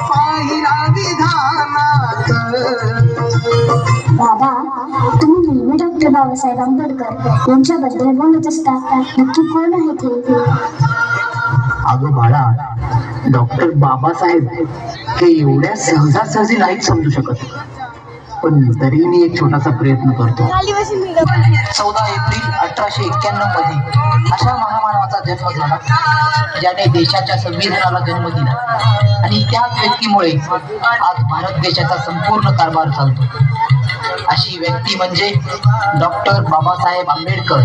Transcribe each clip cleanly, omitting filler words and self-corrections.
पाहिला विधानात बाबा, तुम्ही नेहमी डॉक्टर बाबासाहेब आंबेडकर यांच्याबद्दल बोलत असता, नक्की कोण आहे ते? अगं बाळा, डॉक्टर बाबासाहेब हे एवढ्या सहजासहजी नाहीत समजू शकत, पण तरी मी एक छोटासा प्रयत्न करतो. 14 एप्रिल 1891 मध्ये अशा महामानवाचा जन्म झाला ज्याने देशाच्या संविधानाला जन्म दिला, आणि त्याच व्यक्तीमुळे आज भारत देशाचा संपूर्ण कारभार चालतो. अशी व्यक्ती म्हणजे डॉक्टर बाबासाहेब आंबेडकर.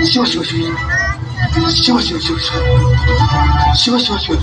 शिव शिव शिव शिव शिव शिव शिव शिव शिव शिव